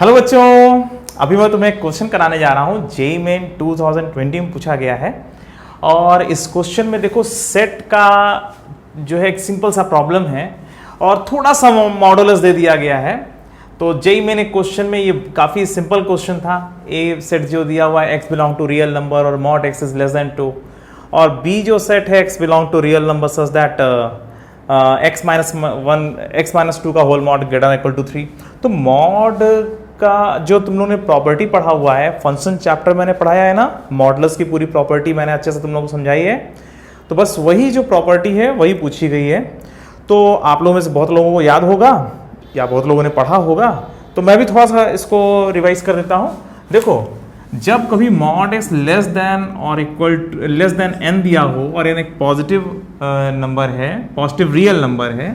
Hello बच्चों, अभी मैं तुम्हें एक क्वेश्चन कराने जा रहा हूँ। जेईई मेन 2020 में पूछा गया है और इस क्वेश्चन में देखो सेट का जो है एक सिंपल सा प्रॉब्लम है और थोड़ा सा मॉडुलस दे दिया गया है। तो जेईई मेन एक क्वेश्चन में ये काफ़ी सिंपल क्वेश्चन था। ए सेट जो दिया हुआ है x belong to real number और mod x is less than 2, और बी जो सेट है x belong to real number such that x minus 2 का whole mod greater equal to 3। तो मॉड का जो तुम लोगों ने प्रॉपर्टी पढ़ा हुआ है, फंक्शन चैप्टर मैंने पढ़ाया है ना, मॉडुलस की पूरी प्रॉपर्टी मैंने अच्छे से तुम लोगों को समझाई है। तो बस वही जो प्रॉपर्टी है वही पूछी गई है। तो आप लोगों में से बहुत लोगों को याद होगा या बहुत लोगों ने पढ़ा होगा, तो मैं भी थोड़ा सा इसको रिवाइज कर देता हूँ। देखो, जब कभी मॉड एक्स लेस देन और इक्वल लेस देन n दिया हो और n एक पॉजिटिव नंबर है, पॉजिटिव रियल नंबर है,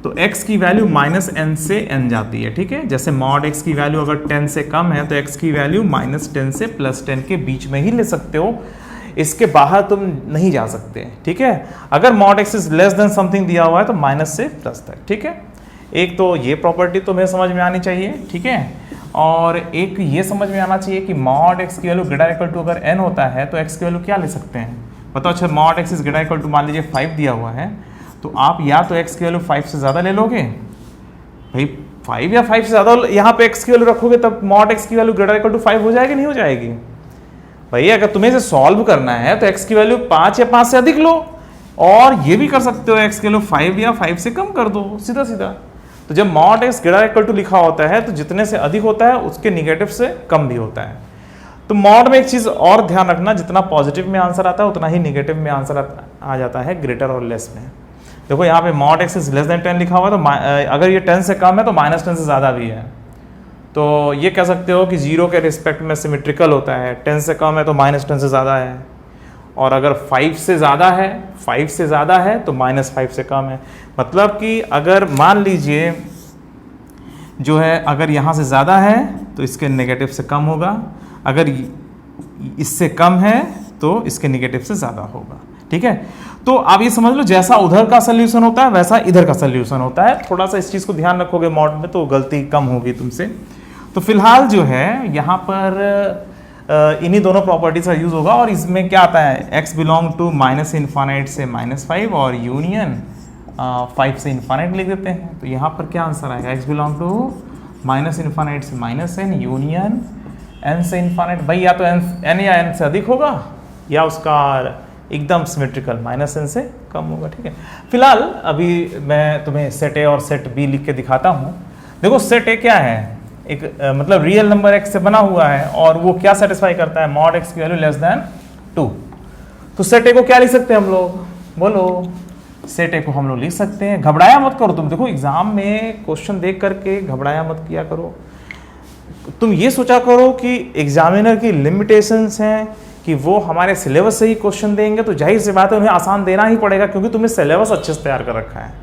तो x की वैल्यू -n से n जाती है। ठीक है, जैसे मॉड x की वैल्यू अगर 10 से कम है तो x की वैल्यू -10 से +10 के बीच में ही ले सकते हो, इसके बाहर तुम नहीं जा सकते। ठीक है, अगर mod x is less then something दिया हुआ है तो माइनस से प्लस तक। ठीक है, एक तो ये प्रॉपर्टी तुम्हें समझ में आनी चाहिए। ठीक है, और एक ये समझ में आना चाहिए कि मॉड x की वैल्यू ग्रेटर इक्वल टू अगर n होता है तो x की वैल्यू क्या ले सकते हैं, बताओ। अच्छा, mod x is greater equal to मान लीजिए 5 दिया हुआ है, तो आप या तो x की वैल्यू 5 से ज़्यादा ले लोगे भाई, 5 या 5 से ज़्यादा यहाँ पे x की वैल्यू रखोगे तब मॉड x की वैल्यू ग्रेटर इक्वल टू 5 हो जाएगी, नहीं हो जाएगी भाई। अगर तुम्हें इसे सॉल्व करना है तो x की वैल्यू 5 या 5 से अधिक लो, और ये भी कर सकते हो x की वैल्यू 5 या 5 से कम कर दो, सीधा सीधा। तो जब mod x greater equal to लिखा होता है तो जितने से अधिक होता है उसके निगेटिव से कम भी होता है। तो मॉड में एक चीज़ और ध्यान रखना, जितना पॉजिटिव में आंसर आता है उतना ही निगेटिव में आंसर आ जाता है ग्रेटर और लेस में। देखो यहाँ पे mod x is less then 10 लिखा हुआ है, तो अगर ये 10 से कम है तो -10 से ज़्यादा भी है। तो ये कह सकते हो कि 0 के रिस्पेक्ट में सिमेट्रिकल होता है, 10 से कम है तो -10 से ज़्यादा है, और अगर 5 से ज़्यादा है, 5 से ज़्यादा है तो -5 से कम है। मतलब कि अगर मान लीजिए जो है अगर यहाँ से ज़्यादा है तो इसके नेगेटिव से कम होगा, अगर इससे कम है तो इसके नेगेटिव से ज़्यादा होगा। ठीक है, तो आप ये समझ लो जैसा उधर का सोल्यूशन होता है वैसा इधर का सोल्यूशन होता है। थोड़ा सा इस चीज़ को ध्यान रखोगे मॉड में तो गलती कम होगी तुमसे। तो फिलहाल जो है यहाँ पर इन्हीं दोनों प्रॉपर्टीज का यूज़ होगा, और इसमें क्या आता है, x बिलोंग टू -∞ से -5 और यूनियन 5 से इन्फानाइट लिख देते हैं। तो यहाँ पर क्या आंसर आएगा, x बिलोंग टू -∞ से -n यूनियन n से इन्फानाइट। भाई या तो n या n से अधिक होगा या उसका एकदम सिमेट्रिकल -n से कम होगा। ठीक है, फिलहाल अभी मैं तुम्हें सेट ए और सेट बी लिख के दिखाता हूँ। देखो सेट ए क्या है, एक मतलब रियल नंबर x से बना हुआ है और वो क्या सेटिस्फाई करता है, मॉड x की वैल्यू लेस देन 2। तो सेट ए को क्या लिख सकते हैं हम लोग, बोलो। सेट ए को हम लोग लिख सकते हैं, घबराया मत करो तुम। देखो एग्जाम में क्वेश्चन देख करके घबराया मत किया करो। तुम ये सोचा करो कि एग्जामिनर की लिमिटेशंस हैं कि वो हमारे सिलेबस से ही क्वेश्चन देंगे, तो जाहिर सी बात है उन्हें आसान देना ही पड़ेगा, क्योंकि तुमने सिलेबस अच्छे से तैयार कर रखा है।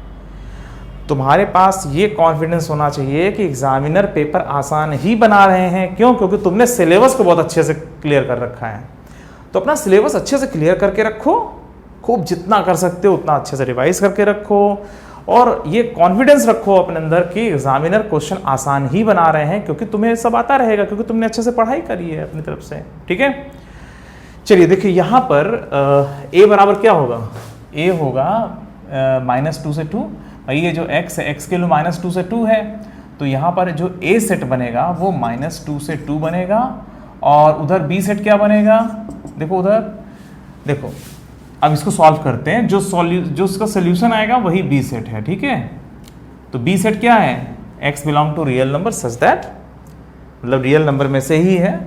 तुम्हारे पास ये कॉन्फिडेंस होना चाहिए कि एग्जामिनर पेपर आसान ही बना रहे हैं। क्यों? क्योंकि तुमने सिलेबस को बहुत अच्छे से क्लियर कर रखा है। तो अपना सिलेबस अच्छे से क्लियर करके रखो, खूब जितना कर सकते हो उतना अच्छे से रिवाइज करके रखो, और ये कॉन्फिडेंस रखो अपने अंदर कि एग्जामिनर क्वेश्चन आसान ही बना रहे हैं, क्योंकि तुम्हें सब आता रहेगा, क्योंकि तुमने अच्छे से पढ़ाई करी है अपनी तरफ से। ठीक है, चलिए देखिए यहाँ पर a बराबर क्या होगा, a होगा -2 से 2। भाई ये जो x है, x के लिए -2 से 2 है, तो यहाँ पर जो a सेट बनेगा वो -2 से 2 बनेगा, और उधर b सेट क्या बनेगा, देखो उधर, देखो अब इसको सॉल्व करते हैं। जो इसका सोल्यूशन आएगा वही बी सेट है। ठीक है, तो बी सेट क्या है, x belong to real number such that, मतलब रियल नंबर में से ही है,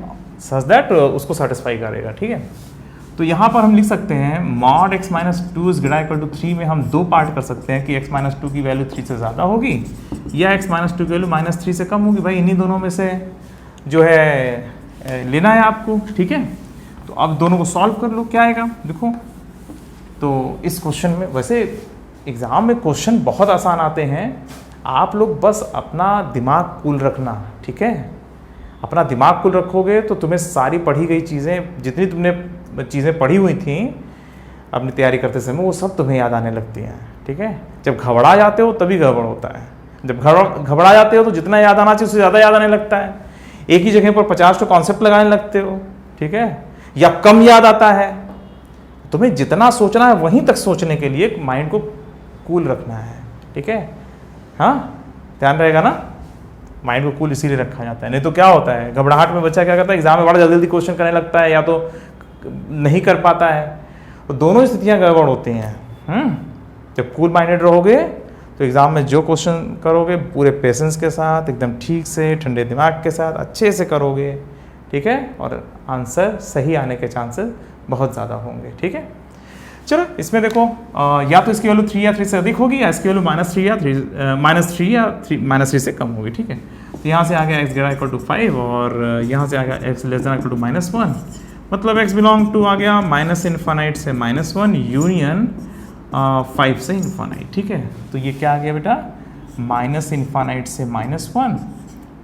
सच दैट उसको सेटिस्फाई करेगा। ठीक है, तो यहाँ पर हम लिख सकते हैं mod x -2 is greater equal to 3 में हम दो पार्ट कर सकते हैं कि x -2 की वैल्यू 3 से ज़्यादा होगी या x -2 की वैल्यू -3 से कम होगी। भाई इन्हीं दोनों में से जो है लेना है आपको। ठीक है, तो अब दोनों को सॉल्व कर लो, क्या आएगा देखो। तो इस क्वेश्चन में, वैसे एग्ज़ाम में क्वेश्चन बहुत आसान आते हैं, आप लोग बस अपना दिमाग कूल रखना। ठीक है, अपना दिमाग कूल रखोगे तो तुम्हें सारी पढ़ी गई चीज़ें, जितनी तुमने चीज़ें पढ़ी हुई थी अपनी तैयारी करते समय, वो सब तुम्हें याद आने लगती हैं। ठीक है, जब घबरा जाते हो तभी गड़बड़ होता है। जब घबरा जाते हो तो जितना याद आना चाहिए उससे ज़्यादा याद आने लगता है, एक ही जगह पर 50 कॉन्सेप्ट लगाने लगते हो, ठीक है, या कम याद आता है। तुम्हें जितना सोचना है वहीं तक सोचने के लिए माइंड को कूल रखना है, ठीक है, हाँ, ध्यान रहेगा ना, माइंड को कूल इसीलिए रखा जाता है। नहीं तो क्या होता है, घबराहट में बच्चा क्या करता है, एग्जाम में बड़ा जल्दी जल्दी क्वेश्चन करने लगता है या तो नहीं कर पाता है, तो दोनों स्थितियां गड़बड़ होती हैं। जब कूल माइंडेड रहोगे तो एग्जाम में जो क्वेश्चन करोगे पूरे पेशेंस के साथ, एकदम ठीक से, ठंडे दिमाग के साथ अच्छे से करोगे, ठीक है, और आंसर सही आने के चांसेस बहुत ज़्यादा होंगे, ठीक है। चलो इसमें देखो या तो इसकी वैल्यू 3 या 3 से अधिक होगी, या इसकी वैल्यू -3 या -3 से कम होगी, ठीक है। तो यहाँ से आ गया x > 5 और यहाँ से आ गया x > -1, मतलब x बिलोंग टू आ गया -∞ से -1 यूनियन 5 से इन्फानाइट, ठीक है। तो ये क्या आ गया बेटा, -∞ से -1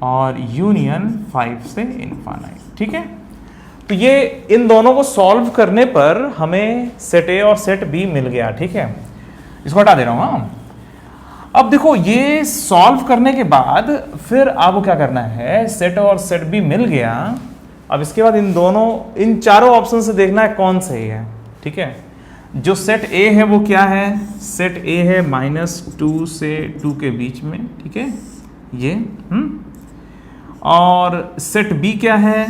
और यूनियन 5 से इन्फानाइट, ठीक है। तो ये इन दोनों को सॉल्व करने पर हमें सेट ए और सेट बी मिल गया, ठीक है। इसको हटा दे रहा हूं। हाँ, अब देखो ये सॉल्व करने के बाद फिर आपको क्या करना है, सेट और सेट बी मिल गया। अब इसके बाद इन चारों ऑप्शन से देखना है कौन सही है, ठीक है। जो सेट ए है वो क्या है, सेट ए है -2 से 2 के बीच में, ठीक है, ये और सेट बी क्या है,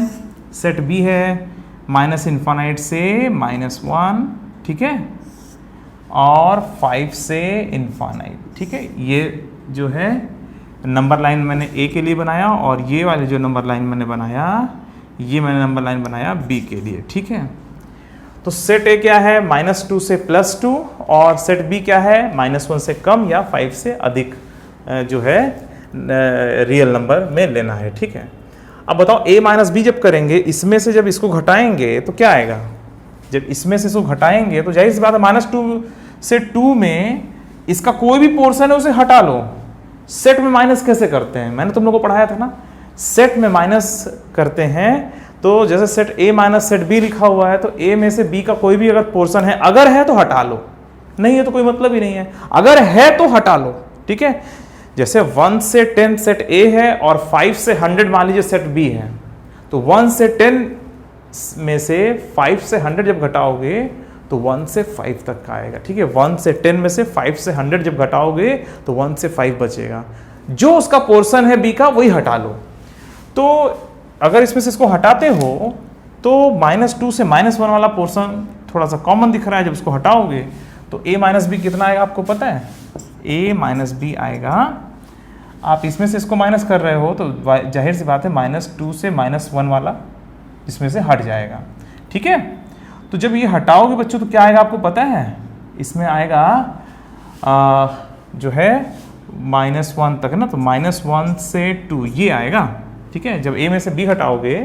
सेट बी है -∞ से -1, ठीक है, और 5 से इन्फानाइट, ठीक है। ये जो है नंबर लाइन मैंने ए के लिए बनाया और ये वाले जो नंबर लाइन मैंने बनाया, ये मैंने नंबर लाइन बनाया बी के लिए, ठीक है। तो सेट ए क्या है, -2 से +2 और सेट बी क्या है, -1 से कम या 5 से अधिक जो है रियल नंबर में लेना है, ठीक है। अब बताओ a - b जब करेंगे, इसमें से जब इसको घटाएंगे तो क्या आएगा, जब इसमें से इसको घटाएंगे तो जाहिर सी बात है -2 से 2 में इसका कोई भी पोर्शन है उसे हटा लो। सेट में माइनस कैसे करते हैं, मैंने तुम लोगों को पढ़ाया था ना, सेट में माइनस करते हैं। तो जैसे सेट a - सेट b लिखा हुआ है तो a में से b का कोई भी अगर पोर्शन है, अगर है तो हटा लो, नहीं है तो कोई मतलब ही नहीं है, अगर है तो हटा लो, ठीक है। जैसे 1 से 10 सेट A है और 5 से 100 मान लीजिए सेट B है, तो 1 से 10 में से 5 से 100 जब घटाओगे तो 1 से 5 तक का आएगा, ठीक है। 1 से 10 में से 5 से 100 जब घटाओगे तो 1 से 5 बचेगा, जो उसका पोर्शन है B का वही हटा लो। तो अगर इसमें से इसको हटाते हो तो -2 से -1 वाला पोर्शन थोड़ा सा कॉमन दिख रहा है, जब इसको हटाओगे तो a - b कितना आएगा आपको पता है, a - b आएगा। आप इसमें से इसको माइनस कर रहे हो तो जाहिर सी बात है -2 से -1 वाला इसमें से हट जाएगा, ठीक है। तो जब ये हटाओगे बच्चों तो क्या आएगा आपको पता है, इसमें आएगा जो है -1 तक ना, तो -1 से 2 ये आएगा, ठीक है। जब a में से b हटाओगे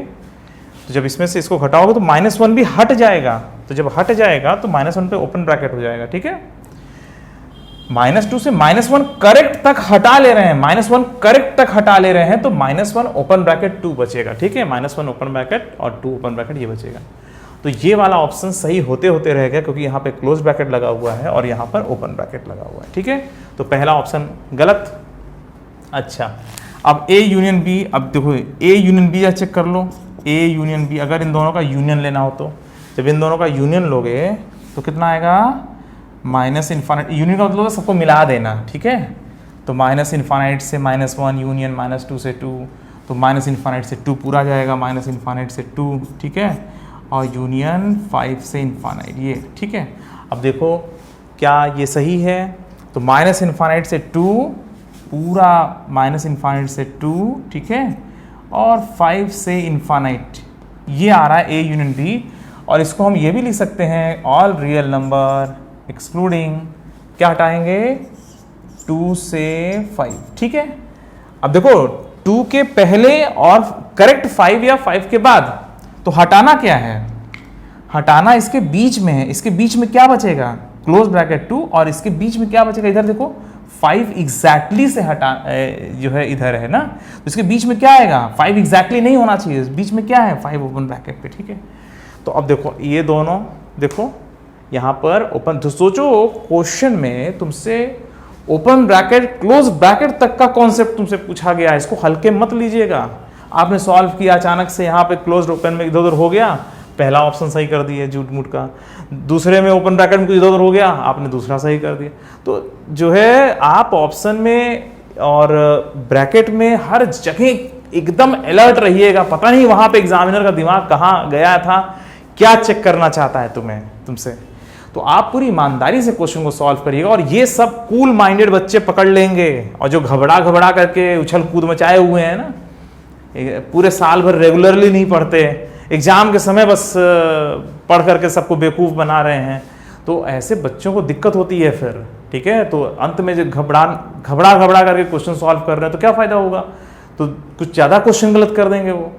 तो जब इसमें से इसको घटाओगे तो -1 भी हट जाएगा, तो जब हट जाएगा तो -1 पे ओपन ब्रैकेट हो जाएगा, ठीक है। -2 से -1 करेक्ट तक हटा ले रहे हैं, -1 करेक्ट तक हटा ले रहे हैं तो -1 ओपन ब्रैकेट 2 बचेगा, ठीक है। -1 ओपन ब्रैकेट और 2 ओपन ब्रैकेट ये बचेगा। तो ये वाला ऑप्शन सही होते होते रहेगा क्योंकि यहाँ पे क्लोज ब्रैकेट लगा हुआ है और यहाँ पर ओपन ब्रैकेट लगा हुआ है, ठीक है। तो पहला ऑप्शन गलत। अच्छा, अब A यूनियन B, अब देखो A यूनियन B चेक कर लो, A यूनियन B अगर इन दोनों का यूनियन लेना हो तो जब इन दोनों का यूनियन लोगे तो कितना आएगा, -∞, यूनियन का मतलब सबको मिला देना, ठीक है। तो -∞ से -1 यूनियन -2 से 2, तो -∞ से 2 पूरा जाएगा, -∞ से 2, ठीक है, और यूनियन 5 से इन्फानाइट ये, ठीक है। अब देखो क्या ये सही है, तो -∞ से 2 पूरा -∞ से 2, ठीक है, और 5 से इन्फानाइट ये आ रहा है A यूनियन B। और इसको हम ये भी लिख सकते हैं ऑल रियल नंबर एक्सक्लूडिंग, क्या हटाएंगे, 2 से 5, ठीक है। अब देखो 2 के पहले और करेक्ट 5 या 5 के बाद, तो हटाना क्या है, हटाना इसके बीच में है, इसके बीच में क्या बचेगा, क्लोज ब्रैकेट 2, और इसके बीच में क्या बचेगा, इधर देखो 5 एग्जैक्टली से हटा जो है इधर है ना, तो इसके बीच में क्या आएगा, 5 एग्जैक्टली नहीं होना चाहिए, बीच में क्या है 5 ओपन ब्रैकेट पे, ठीक है। तो अब देखो ये दोनों देखो यहाँ पर ओपन, तो सोचो क्वेश्चन में तुमसे ओपन ब्रैकेट क्लोज ब्रैकेट तक का कॉन्सेप्ट तुमसे पूछा गया है, इसको हल्के मत लीजिएगा। आपने सॉल्व किया, अचानक से यहाँ पे क्लोज ओपन में इधर उधर हो गया, पहला ऑप्शन सही कर दिया झूठ मूठ का, दूसरे में ओपन ब्रैकेट में कुछ इधर उधर हो गया, आपने दूसरा सही कर दिया। तो जो है आप ऑप्शन में और ब्रैकेट में हर जगह एकदम अलर्ट रहिएगा। पता नहीं वहां पे एग्जामिनर का दिमाग कहाँ गया था, क्या चेक करना चाहता है तुमसे। तो आप पूरी ईमानदारी से क्वेश्चन को सॉल्व करिएगा, और ये सब कूल माइंडेड बच्चे पकड़ लेंगे। और जो घबरा करके उछल कूद मचाए हुए हैं ना, पूरे साल भर रेगुलरली नहीं पढ़ते, एग्जाम के समय बस पढ़ करके सबको बेवकूफ़ बना रहे हैं, तो ऐसे बच्चों को दिक्कत होती है फिर। ठीक है, तो अंत में जो घबरा करके क्वेश्चन सॉल्व कर रहे हैं तो क्या फ़ायदा होगा, तो कुछ ज़्यादा क्वेश्चन गलत कर देंगे वो।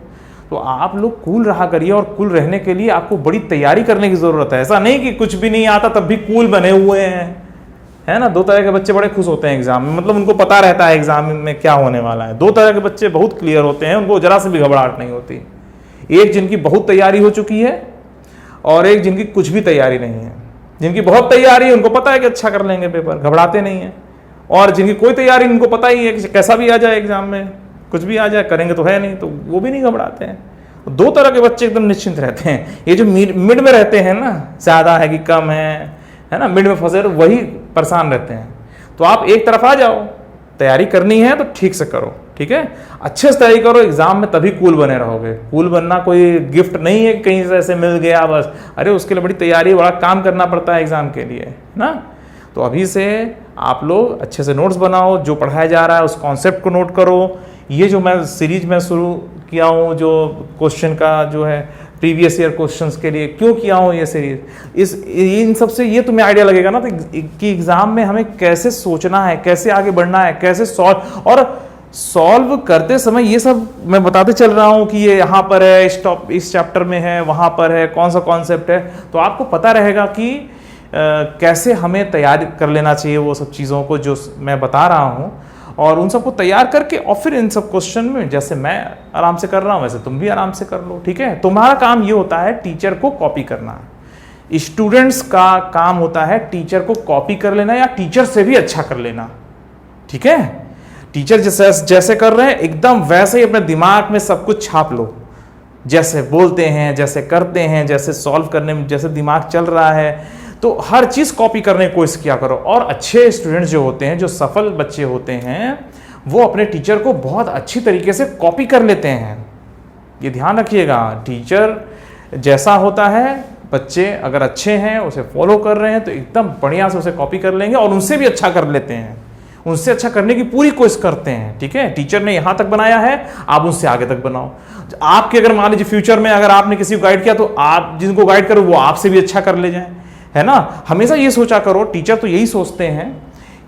तो आप लोग कूल रहा करिए, और कूल रहने के लिए आपको बड़ी तैयारी करने की ज़रूरत है। ऐसा नहीं कि कुछ भी नहीं आता तब भी कूल बने हुए हैं, है ना। दो तरह के बच्चे बड़े खुश होते हैं एग्जाम में, मतलब उनको पता रहता है एग्जाम में क्या होने वाला है। दो तरह के बच्चे बहुत क्लियर होते हैं, उनको जरा से भी घबराहट नहीं होती। एक जिनकी बहुत तैयारी हो चुकी है, और एक जिनकी कुछ भी तैयारी नहीं है। जिनकी बहुत तैयारी है उनको पता है कि अच्छा कर लेंगे पेपर, घबराते नहीं है। और जिनकी कोई तैयारी, उनको पता ही है कि कैसा भी आ जाए एग्जाम में, कुछ भी आ जाए, करेंगे तो है नहीं, तो वो भी नहीं घबराते हैं। दो तरह के बच्चे एकदम निश्चिंत रहते हैं। ये जो मिड में रहते हैं ना, ज़्यादा है कि कम है ना, मिड में फंसे, वही परेशान रहते हैं। तो आप एक तरफ आ जाओ, तैयारी करनी है तो ठीक से करो, ठीक है, अच्छे से तैयारी करो, एग्जाम में तभी कूल बने रहोगे। कूल बनना कोई गिफ्ट नहीं है, कहीं से ऐसे मिल गया बस। अरे उसके लिए बड़ी तैयारी, बड़ा काम करना पड़ता है एग्जाम के लिए, ना। तो अभी से आप लोग अच्छे से नोट्स बनाओ, जो पढ़ाया जा रहा है उस कॉन्सेप्ट को नोट करो। ये जो मैं सीरीज में शुरू किया हूँ, जो क्वेश्चन का जो है प्रीवियस ईयर क्वेश्चंस के लिए क्यों किया हूँ ये सीरीज, इन सब से ये तुम्हें आइडिया लगेगा ना कि एग्जाम में हमें कैसे सोचना है, कैसे आगे बढ़ना है, कैसे सॉल्व करते समय ये सब मैं बताते चल रहा हूँ कि ये यहाँ पर है, इस चैप्टर में है, वहाँ पर है, कौन सा कॉन्सेप्ट है। तो आपको पता रहेगा कि कैसे हमें तैयार कर लेना चाहिए वो सब चीज़ों को जो मैं बता रहा हूँ, और उन सबको तैयार करके और फिर इन सब क्वेश्चन में जैसे मैं आराम से कर रहा हूँ वैसे तुम भी आराम से कर लो। ठीक है, तुम्हारा काम ये होता है टीचर को कॉपी करना, स्टूडेंट्स का काम होता है टीचर को कॉपी कर लेना या टीचर से भी अच्छा कर लेना। ठीक है, टीचर जैसे कर रहे हैं एकदम वैसे ही अपने दिमाग में सब कुछ छाप लो, जैसे बोलते हैं, जैसे करते हैं, जैसे सॉल्व करने में जैसे दिमाग चल रहा है, तो हर चीज कॉपी करने की कोशिश किया करो। और अच्छे स्टूडेंट्स जो होते हैं, जो सफल बच्चे होते हैं, वो अपने टीचर को बहुत अच्छी तरीके से कॉपी कर लेते हैं। ये ध्यान रखिएगा, टीचर जैसा होता है, बच्चे अगर अच्छे हैं, उसे फॉलो कर रहे हैं तो एकदम बढ़िया से उसे कॉपी कर लेंगे और उनसे भी अच्छा कर लेते हैं, उनसे अच्छा करने की पूरी कोशिश करते हैं। ठीक है, टीचर ने यहां तक बनाया है, आप उनसे आगे तक बनाओ। आपके अगर मान लीजिए फ्यूचर में अगर आपने किसी को गाइड किया तो आप जिनको गाइड करो वो आपसे भी अच्छा कर ले जाए, है ना। हमेशा ये सोचा करो, टीचर तो यही सोचते हैं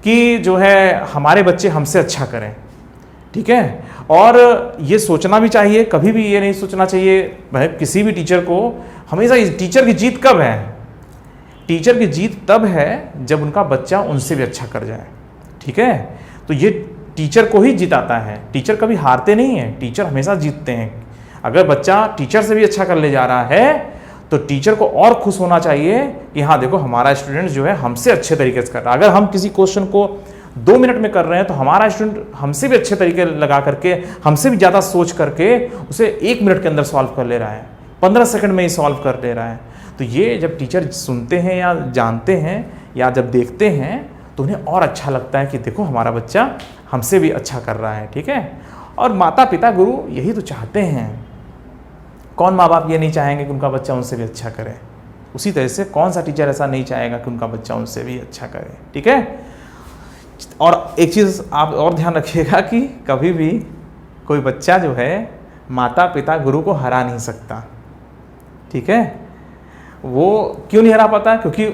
कि जो है हमारे बच्चे हमसे अच्छा करें। ठीक है, और ये सोचना भी चाहिए, कभी भी ये नहीं सोचना चाहिए भाई किसी भी टीचर को। हमेशा टीचर की जीत कब है? टीचर की जीत तब है जब उनका बच्चा उनसे भी अच्छा कर जाए। ठीक है, तो ये टीचर को ही जिताता है, टीचर कभी हारते नहीं है, टीचर हमेशा जीतते हैं। अगर बच्चा टीचर से भी अच्छा कर ले जा रहा है तो टीचर को और खुश होना चाहिए कि हाँ देखो हमारा स्टूडेंट जो है हमसे अच्छे तरीके से कर रहा है। अगर हम किसी क्वेश्चन को 2 मिनट में कर रहे हैं तो हमारा स्टूडेंट हमसे भी अच्छे तरीके लगा करके, हमसे भी ज़्यादा सोच करके उसे 1 मिनट के अंदर सॉल्व कर ले रहा है, 15 सेकंड में ही सॉल्व कर ले रहा है। तो ये जब टीचर सुनते हैं या जानते हैं या जब देखते हैं तो उन्हें और अच्छा लगता है कि देखो हमारा बच्चा हमसे भी अच्छा कर रहा है। ठीक है, और माता पिता गुरु यही तो चाहते हैं। कौन माँ बाप ये नहीं चाहेंगे कि उनका बच्चा उनसे भी अच्छा करे? उसी तरह से कौन सा टीचर ऐसा नहीं चाहेगा कि उनका बच्चा उनसे भी अच्छा करे। ठीक है, और एक चीज़ आप और ध्यान रखिएगा कि कभी भी कोई बच्चा जो है माता पिता गुरु को हरा नहीं सकता। ठीक है, वो क्यों नहीं हरा पाता? क्योंकि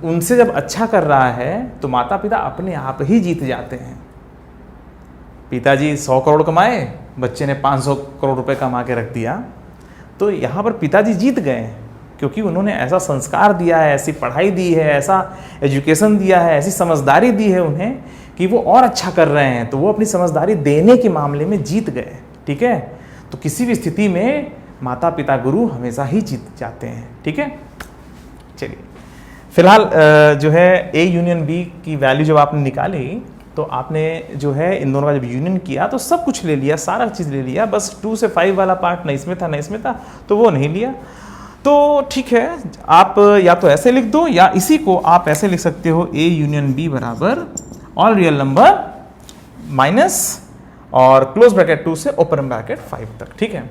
उनसे जब अच्छा कर रहा है तो माता पिता अपने आप ही जीत जाते हैं। पिताजी 100 करोड़ कमाए, बच्चे ने 500 करोड़ रुपए कमा के रख दिया, तो यहाँ पर पिताजी जीत गए क्योंकि उन्होंने ऐसा संस्कार दिया है, ऐसी पढ़ाई दी है, ऐसा एजुकेशन दिया है, ऐसी समझदारी दी है उन्हें कि वो और अच्छा कर रहे हैं, तो वो अपनी समझदारी देने के मामले में जीत गए। ठीक है, तो किसी भी स्थिति में माता पिता गुरु हमेशा ही जीत जाते हैं। ठीक है, चलिए फिलहाल जो है ए यूनियन बी की वैल्यू जब आपने निकाली तो आपने जो है इन दोनों का जब यूनियन किया तो सब कुछ ले लिया, सारा चीज़ ले लिया, बस 2 से 5 वाला पार्ट नहीं इसमें था नहीं इसमें था, तो वो नहीं लिया। तो ठीक है, आप या तो ऐसे लिख दो या इसी को आप ऐसे लिख सकते हो, ए यूनियन बी बराबर ऑल रियल नंबर माइनस और क्लोज ब्रैकेट 2 से ओपन ब्रैकेट 5 तक। ठीक है,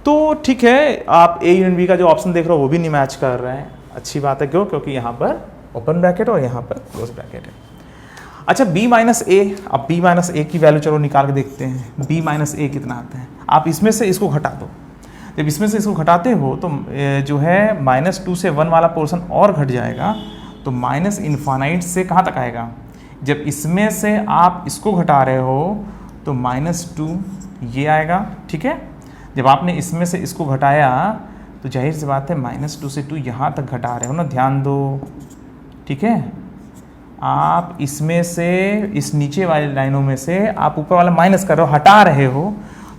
तो ठीक है, आप ए यूनियन बी का जो ऑप्शन देख रहे हो वो भी नहीं मैच कर रहे हैं। अच्छी बात है, क्यों? क्योंकि यहाँ पर ओपन ब्रैकेट और यहाँ पर क्लोज ब्रैकेट है। अच्छा, b माइनस ए, अब b माइनस ए की वैल्यू चलो निकाल के देखते हैं। b माइनस ए कितना आता है? आप इसमें से इसको घटा दो। जब इसमें से इसको घटाते हो तो जो है -2 से 1 वाला पोर्शन और घट जाएगा, तो माइनस इन्फानाइट से कहाँ तक आएगा? जब इसमें से आप इसको घटा रहे हो तो -2 ये आएगा। ठीक है, जब आपने इसमें से इसको घटाया तो जाहिर सी बात है -2 से 2 यहाँ तक घटा रहे हो ना, ध्यान दो। ठीक है, आप इसमें से इस नीचे वाली लाइनों में से आप ऊपर वाला माइनस कर रहे हो, हटा रहे हो,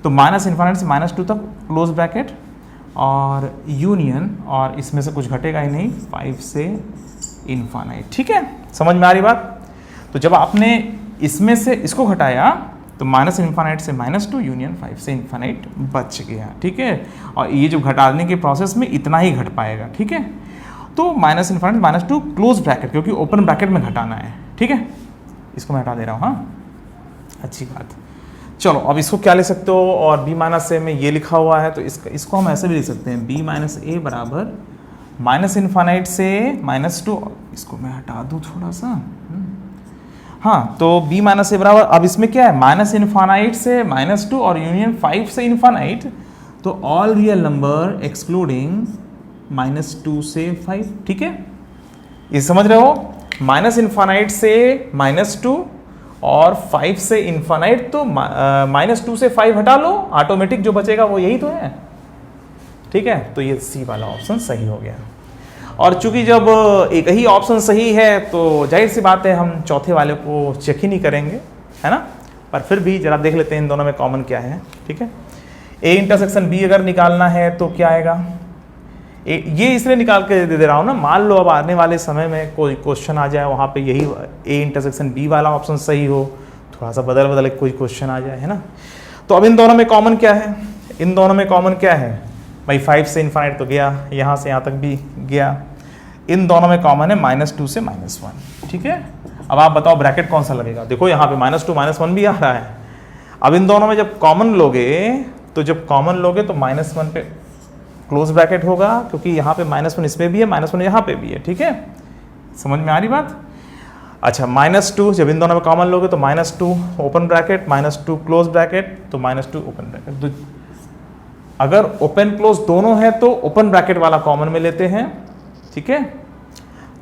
तो माइनस इन्फानाइट से -2 तक क्लोज ब्रैकेट और यूनियन, और इसमें से कुछ घटेगा ही नहीं, 5 से इन्फानाइट। ठीक है, समझ में आ रही बात? तो जब आपने इसमें से इसको घटाया तो माइनस इन्फानाइट से -2 यूनियन 5 से इन्फानाइट बच गया। ठीक है, और ये जो घटाने के प्रोसेस में इतना ही घट पाएगा। ठीक है, तो माइनस इन्फानाइट -2 क्लोज ब्रैकेट, क्योंकि ओपन ब्रैकेट में घटाना है। ठीक है, इसको मैं हटा दे रहा हूँ। हाँ, अच्छी बात। चलो, अब इसको क्या लिख सकते हो? और b माइनस ए में ये लिखा हुआ है तो इसको हम ऐसे भी लिख सकते हैं, b माइनस ए बराबर माइनस इन्फानाइट से -2, इसको मैं हटा दूँ थोड़ा सा। हाँ, तो b माइनस ए बराबर, अब इसमें क्या है? माइनस इन्फानाइट से -2 और यूनियन 5 से इन्फानाइट, तो ऑल रियल नंबर एक्सक्लूडिंग -2 से 5। ठीक है, ये समझ रहे हो? माइनस इन्फानाइट से -2 और 5 से इन्फानाइट, तो -2 से 5 हटा लो, ऑटोमेटिक जो बचेगा वो यही तो है। ठीक है, तो ये सी वाला ऑप्शन सही हो गया। और चूंकि जब एक ही ऑप्शन सही है तो जाहिर सी बात है हम चौथे वाले को चेक ही नहीं करेंगे, है ना? पर फिर भी जरा देख लेते हैं इन दोनों में कॉमन क्या है। ठीक है, ए इंटरसेक्शन बी अगर निकालना है तो क्या आएगा? ये इसलिए निकाल के दे रहा हूँ ना, मान लो अब आने वाले समय में कोई क्वेश्चन आ जाए वहाँ पे यही ए इंटरसेक्शन बी वाला ऑप्शन सही हो, थोड़ा सा बदल कोई क्वेश्चन आ जाए, है ना? तो अब इन दोनों में कॉमन क्या है? इन दोनों में कॉमन क्या है भाई? 5 से इन्फानाइट तो गया, यहाँ से यहाँ तक भी गया। इन दोनों में कॉमन है -2 से -1। ठीक है, अब आप बताओ ब्रैकेट कौन सा लगेगा? देखो यहाँ पे -2 -1 भी आ रहा है। अब इन दोनों में जब कॉमन लोगे तो -1 पे क्लोज ब्रैकेट होगा, क्योंकि यहाँ पे -1 इसमें भी है, -1 यहाँ पे भी है। ठीक है, समझ में आ रही बात? अच्छा, -2 जब इन दोनों में कॉमन लोगे तो -2 ओपन ब्रैकेट, -2 क्लोज ब्रैकेट, तो -2 ओपन ब्रैकेट। तो अगर ओपन क्लोज दोनों है तो ओपन ब्रैकेट वाला कॉमन में लेते हैं। ठीक है,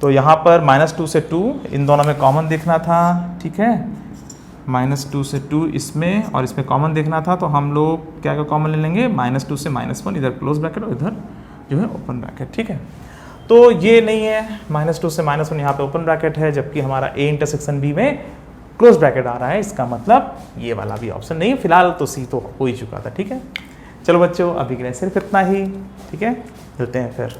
तो यहाँ पर -2 से 2 इन दोनों में कॉमन देखना था। ठीक है, -2 से 2 इसमें और इसमें कॉमन देखना था, तो हम लोग क्या कॉमन ले लेंगे? -2 से -1, इधर क्लोज ब्रैकेट और इधर जो है ओपन ब्रैकेट। ठीक है, तो ये नहीं है, -2 से -1 यहाँ पे ओपन ब्रैकेट है, जबकि हमारा ए इंटरसेक्शन बी में क्लोज ब्रैकेट आ रहा है। इसका मतलब ये वाला भी ऑप्शन नहीं। फिलहाल तो सी तो हो ही चुका था। ठीक है, चलो बच्चों, अभी के लिए सिर्फ इतना ही। ठीक है, मिलते हैं फिर।